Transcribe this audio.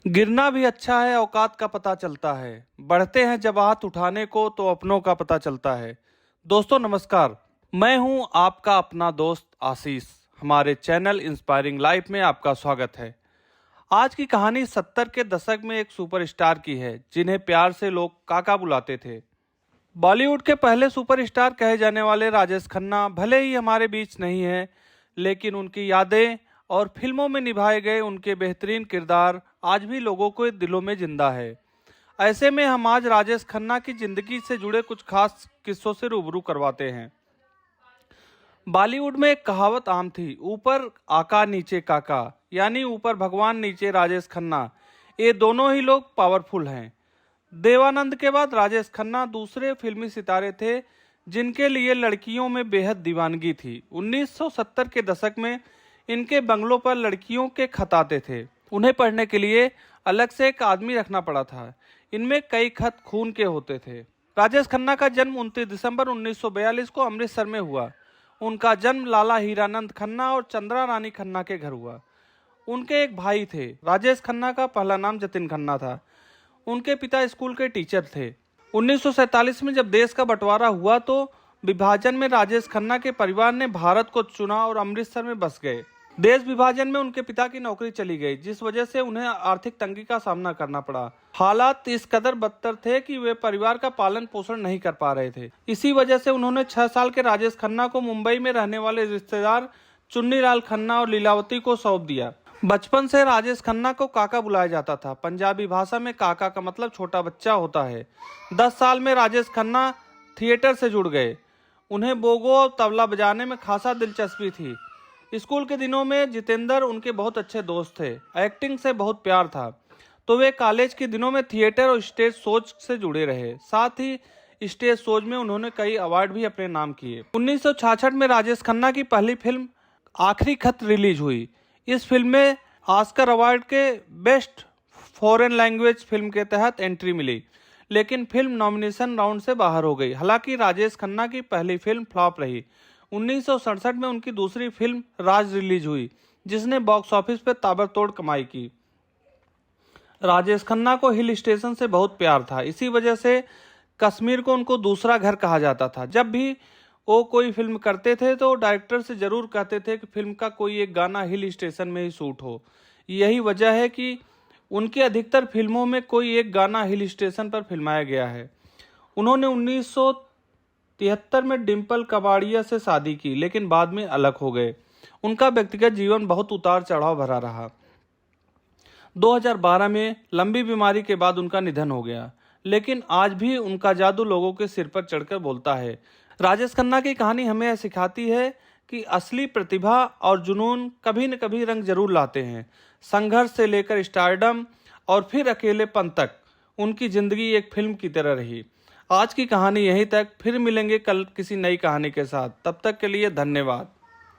गिरना भी अच्छा है, औकात का पता चलता है। बढ़ते हैं जब हाथ उठाने को तो अपनों का पता चलता है। दोस्तों नमस्कार, मैं हूं आपका अपना दोस्त आशीष। हमारे चैनल इंस्पायरिंग लाइफ में आपका स्वागत है। आज की कहानी 70 के दशक में एक सुपरस्टार की है, जिन्हें प्यार से लोग काका बुलाते थे। बॉलीवुड के पहले सुपरस्टार कहे जाने वाले राजेश खन्ना भले ही हमारे बीच नहीं हैं, लेकिन उनकी यादें और फिल्मों में निभाए गए उनके बेहतरीन किरदार आज भी लोगों के दिलों में जिंदा है। ऐसे में हम आज राजेश खन्ना की जिंदगी से जुड़े कुछ खास किस्सों से रूबरू करवाते हैं। बॉलीवुड में एक कहावत आम थी, ऊपर आका नीचे काका, यानी ऊपर भगवान नीचे राजेश खन्ना। ये दोनों ही लोग पावरफुल हैं। देवानंद के बाद राजेश खन्ना दूसरे फिल्मी सितारे थे जिनके लिए लड़कियों में बेहद दीवानगी थी। 1970 के दशक में इनके बंगलों पर लड़कियों के खत आते थे। उन्हें पढ़ने के लिए अलग से एक आदमी रखना पड़ा था। इनमें कई खत खून के होते थे। राजेश खन्ना का जन्म 29 दिसंबर 1942 को अमृतसर में हुआ। उनका जन्म लाला हीरानंद खन्ना और चंद्रा रानी खन्ना के घर हुआ। उनके एक भाई थे। राजेश खन्ना का पहला नाम जतिन खन्ना था। उनके पिता स्कूल के टीचर थे। 1947 में जब देश का बंटवारा हुआ तो विभाजन में राजेश खन्ना के परिवार ने भारत को चुना और अमृतसर में बस गए। देश विभाजन में उनके पिता की नौकरी चली गई, जिस वजह से उन्हें आर्थिक तंगी का सामना करना पड़ा। हालात इस कदर बदतर थे कि वे परिवार का पालन पोषण नहीं कर पा रहे थे। इसी वजह से उन्होंने 6 साल के राजेश खन्ना को मुंबई में रहने वाले रिश्तेदार चुन्नीलाल खन्ना और लीलावती को सौंप दिया। बचपन से राजेश खन्ना को काका बुलाया जाता था। पंजाबी भाषा में काका का मतलब छोटा बच्चा होता है। 10 साल में राजेश खन्ना थिएटर से जुड़ गए। उन्हें बोगो और तबला बजाने में खासा दिलचस्पी थी। स्कूल के दिनों में जितेंद्र उनके बहुत अच्छे दोस्त थे। एक्टिंग से बहुत प्यार था, तो वे कॉलेज के दिनों में थिएटर और स्टेज शोज से जुड़े रहे। साथ ही स्टेज शोज में उन्होंने कई अवार्ड भी अपने नाम किए। 1966 में राजेश खन्ना की पहली फिल्म आखिरी खत रिलीज हुई। इस फिल्म में ऑस्कर अवार्ड के बेस्ट फॉरेन लैंग्वेज फिल्म के तहत एंट्री मिली, लेकिन फिल्म नॉमिनेशन राउंड से बाहर हो गई। हालांकि राजेश खन्ना की पहली फिल्म फ्लॉप रही। 1967 में उनकी दूसरी फिल्म राज रिलीज हुई, जिसने बॉक्स ऑफिस पर ताबड़तोड़ कमाई की। राजेश खन्ना को हिल स्टेशन से बहुत प्यार था। इसी वजह से कश्मीर को उनको दूसरा घर कहा जाता था। जब भी वो कोई फिल्म करते थे तो डायरेक्टर से जरूर कहते थे कि फिल्म का कोई एक गाना हिल स्टेशन में ही शूट हो। यही वजह है कि उनकी अधिकतर फिल्मों में कोई एक गाना हिल स्टेशन पर फिल्माया गया है। उन्होंने 1973 में डिम्पल कबाड़िया से शादी की, लेकिन बाद में अलग हो गए। उनका व्यक्तिगत जीवन बहुत उतार चढ़ाव भरा रहा। 2012 में लंबी बीमारी के बाद उनका निधन हो गया, लेकिन आज भी उनका जादू लोगों के सिर पर चढ़कर बोलता है। राजेश खन्ना की कहानी हमें यह सिखाती है कि असली प्रतिभा और जुनून कभी न कभी रंग जरूर लाते हैं। संघर्ष से लेकर स्टारडम और फिर अकेलेपन तक उनकी जिंदगी एक फिल्म की तरह रही। आज की कहानी यहीं तक। फिर मिलेंगे कल किसी नई कहानी के साथ। तब तक के लिए धन्यवाद।